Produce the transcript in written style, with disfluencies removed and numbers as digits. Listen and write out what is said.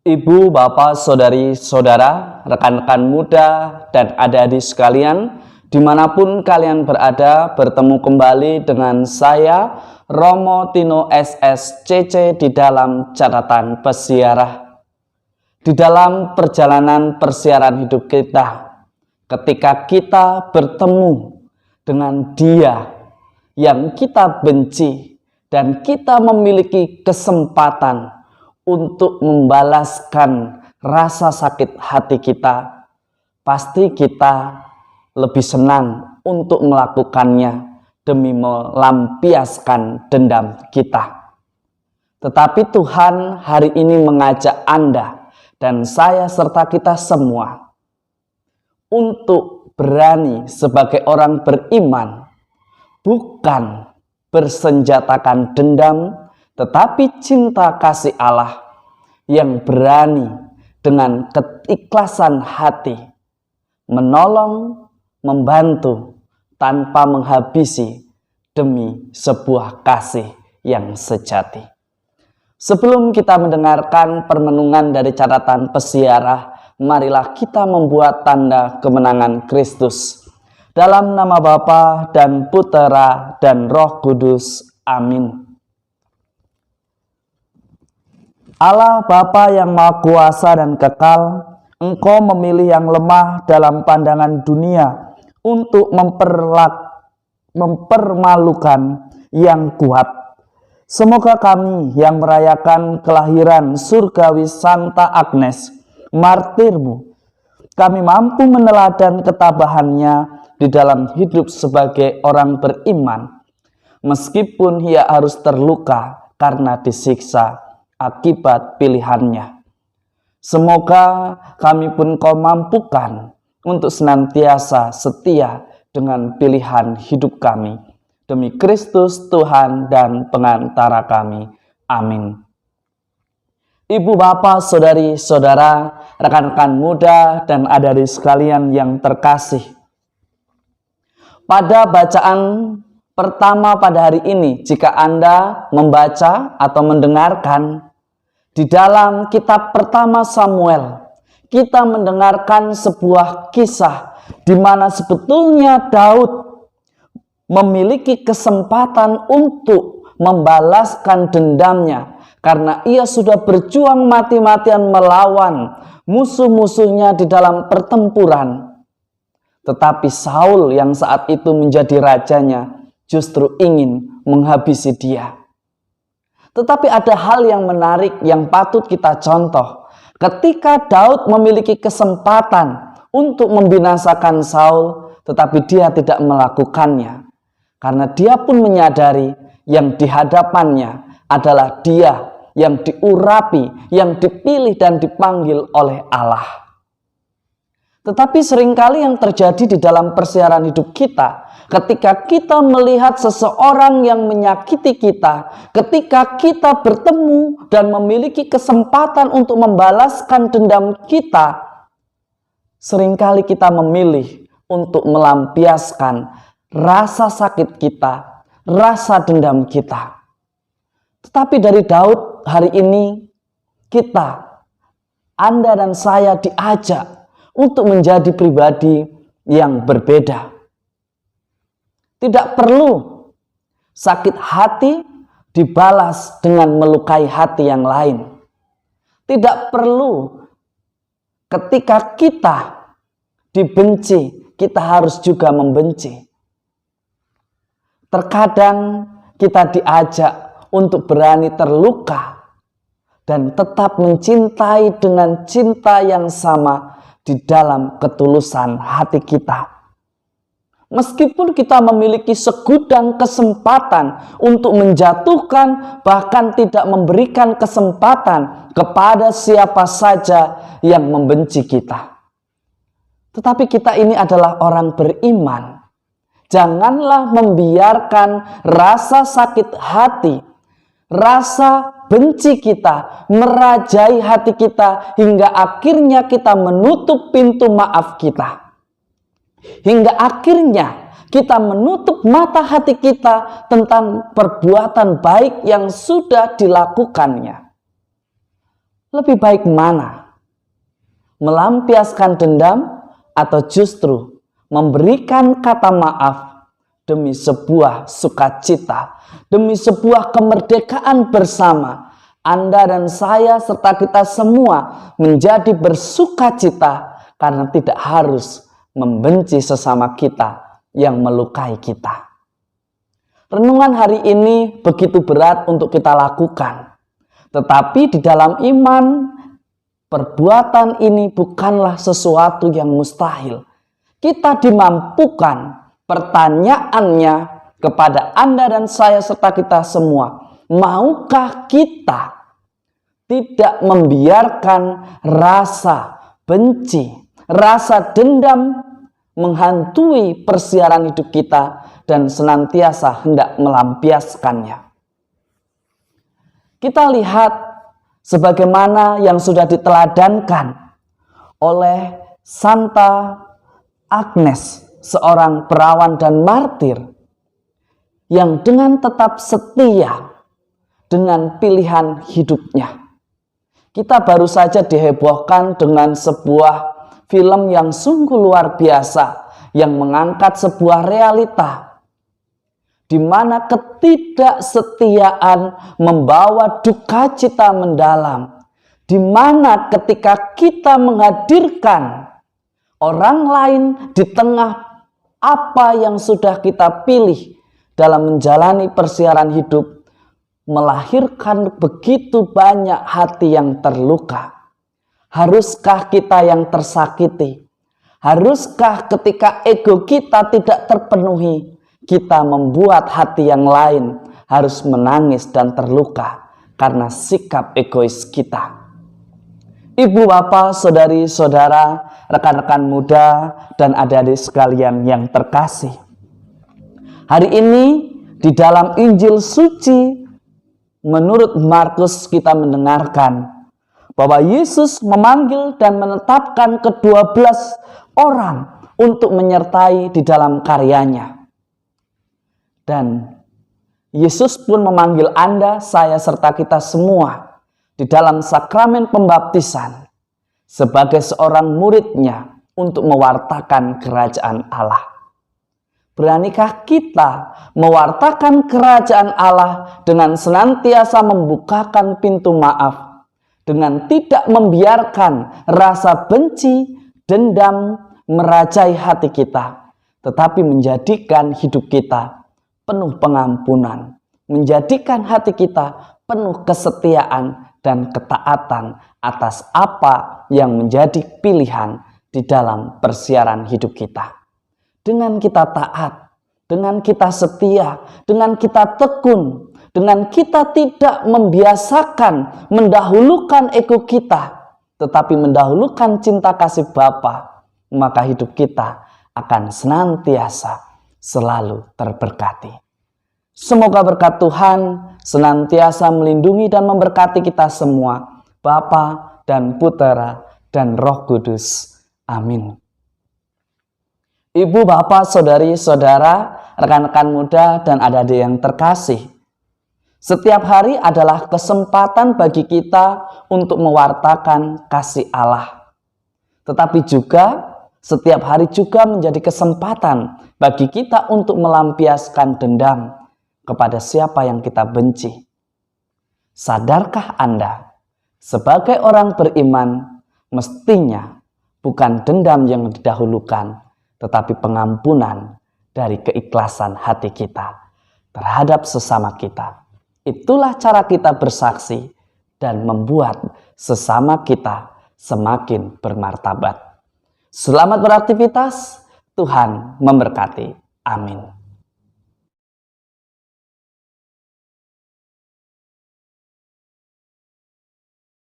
Ibu, bapak, saudari, saudara, rekan-rekan muda, dan adik-adik sekalian, dimanapun kalian berada, bertemu kembali dengan saya, Romo Tino SSCC di dalam catatan pesiarah. Di dalam perjalanan persiaran hidup kita, ketika kita bertemu dengan Dia yang kita benci, dan kita memiliki kesempatan untuk membalaskan rasa sakit hati kita, pasti kita lebih senang untuk melakukannya demi melampiaskan dendam kita. Tetapi Tuhan hari ini mengajak Anda dan saya serta kita semua untuk berani sebagai orang beriman, bukan bersenjatakan dendam, tetapi cinta kasih Allah yang berani dengan keikhlasan hati menolong, membantu tanpa menghabisi demi sebuah kasih yang sejati. Sebelum kita mendengarkan permenungan dari catatan pesiarah, marilah kita membuat tanda kemenangan Kristus. Dalam nama Bapa dan Putera dan Roh Kudus. Amin. Allah Bapa yang Maha Kuasa dan kekal, Engkau memilih yang lemah dalam pandangan dunia untuk mempermalukan yang kuat. Semoga kami yang merayakan kelahiran surgawi Santa Agnes, martirmu, kami mampu meneladan ketabahannya di dalam hidup sebagai orang beriman, meskipun ia harus terluka karena disiksa akibat pilihannya. Semoga kami pun Kau mampukan untuk senantiasa setia dengan pilihan hidup kami. Demi Kristus Tuhan dan pengantara kami. Amin. Ibu, bapak, saudari, saudara, rekan-rekan muda, dan adik-adik sekalian yang terkasih. Pada bacaan pertama pada hari ini, jika Anda membaca atau mendengarkan di dalam kitab pertama Samuel, kita mendengarkan sebuah kisah di mana sebetulnya Daud memiliki kesempatan untuk membalaskan dendamnya karena ia sudah berjuang mati-matian melawan musuh-musuhnya di dalam pertempuran. Tetapi Saul yang saat itu menjadi rajanya justru ingin menghabisi dia. Tetapi ada hal yang menarik yang patut kita contoh. Ketika Daud memiliki kesempatan untuk membinasakan Saul, tetapi dia tidak melakukannya. Karena dia pun menyadari yang di hadapannya adalah dia yang diurapi, yang dipilih dan dipanggil oleh Allah. Tetapi seringkali yang terjadi di dalam persiaran hidup kita, ketika kita melihat seseorang yang menyakiti kita, ketika kita bertemu dan memiliki kesempatan untuk membalaskan dendam kita, seringkali kita memilih untuk melampiaskan rasa sakit kita, rasa dendam kita. Tetapi dari Daud hari ini, kita, Anda dan saya diajak untuk menjadi pribadi yang berbeda. Tidak perlu sakit hati dibalas dengan melukai hati yang lain. Tidak perlu ketika kita dibenci, kita harus juga membenci. Terkadang kita diajak untuk berani terluka dan tetap mencintai dengan cinta yang sama di dalam ketulusan hati kita. Meskipun kita memiliki segudang kesempatan untuk menjatuhkan, bahkan tidak memberikan kesempatan kepada siapa saja yang membenci kita. Tetapi kita ini adalah orang beriman. Janganlah membiarkan rasa sakit hati, rasa benci kita merajai hati kita hingga akhirnya kita menutup pintu maaf kita. Hingga akhirnya kita menutup mata hati kita tentang perbuatan baik yang sudah dilakukannya. Lebih baik mana? Melampiaskan dendam atau justru memberikan kata maaf demi sebuah sukacita, demi sebuah kemerdekaan bersama. Anda dan saya serta kita semua menjadi bersukacita karena tidak harus membenci sesama kita yang melukai kita. Renungan hari ini begitu berat untuk kita lakukan. Tetapi di dalam iman, perbuatan ini bukanlah sesuatu yang mustahil. Kita dimampukan. Pertanyaannya kepada Anda dan saya serta kita semua, maukah kita tidak membiarkan rasa benci, rasa dendam menghantui persiaran hidup kita dan senantiasa hendak melampiaskannya? Kita lihat sebagaimana yang sudah diteladankan oleh Santa Agnes, seorang perawan dan martir yang dengan tetap setia dengan pilihan hidupnya. Kita baru saja dihebohkan dengan sebuah film yang sungguh luar biasa yang mengangkat sebuah realita di mana ketidaksetiaan membawa duka cita mendalam, di mana ketika kita menghadirkan orang lain di tengah apa yang sudah kita pilih dalam menjalani persiaran hidup, melahirkan begitu banyak hati yang terluka. Haruskah kita yang tersakiti? Haruskah ketika ego kita tidak terpenuhi, kita membuat hati yang lain harus menangis dan terluka karena sikap egois kita? Ibu, bapak, saudari, saudara, rekan-rekan muda, dan adik-adik sekalian yang terkasih. Hari ini di dalam Injil suci menurut Markus kita mendengarkan bahwa Yesus memanggil dan menetapkan ke-12 orang untuk menyertai di dalam karyanya. Dan Yesus pun memanggil Anda, saya, serta kita semua di dalam sakramen pembaptisan sebagai seorang muridnya untuk mewartakan kerajaan Allah. Beranikah kita mewartakan kerajaan Allah dengan senantiasa membukakan pintu maaf, dengan tidak membiarkan rasa benci, dendam merajai hati kita, tetapi menjadikan hidup kita penuh pengampunan, menjadikan hati kita penuh kesetiaan dan ketaatan atas apa yang menjadi pilihan di dalam persiaran hidup kita. Dengan kita taat, dengan kita setia, dengan kita tekun, dengan kita tidak membiasakan mendahulukan ego kita, tetapi mendahulukan cinta kasih Bapa, maka hidup kita akan senantiasa selalu terberkati. Semoga berkat Tuhan senantiasa melindungi dan memberkati kita semua, Bapa dan Putera dan Roh Kudus. Amin. Ibu, bapak, saudari, saudara, rekan-rekan muda, dan adik-adik yang terkasih, setiap hari adalah kesempatan bagi kita untuk mewartakan kasih Allah. Tetapi juga setiap hari juga menjadi kesempatan bagi kita untuk melampiaskan dendam kepada siapa yang kita benci. Sadarkah Anda, sebagai orang beriman, mestinya bukan dendam yang didahulukan, tetapi pengampunan dari keikhlasan hati kita terhadap sesama kita. Itulah cara kita bersaksi dan membuat sesama kita semakin bermartabat. Selamat beraktivitas, Tuhan memberkati. Amin.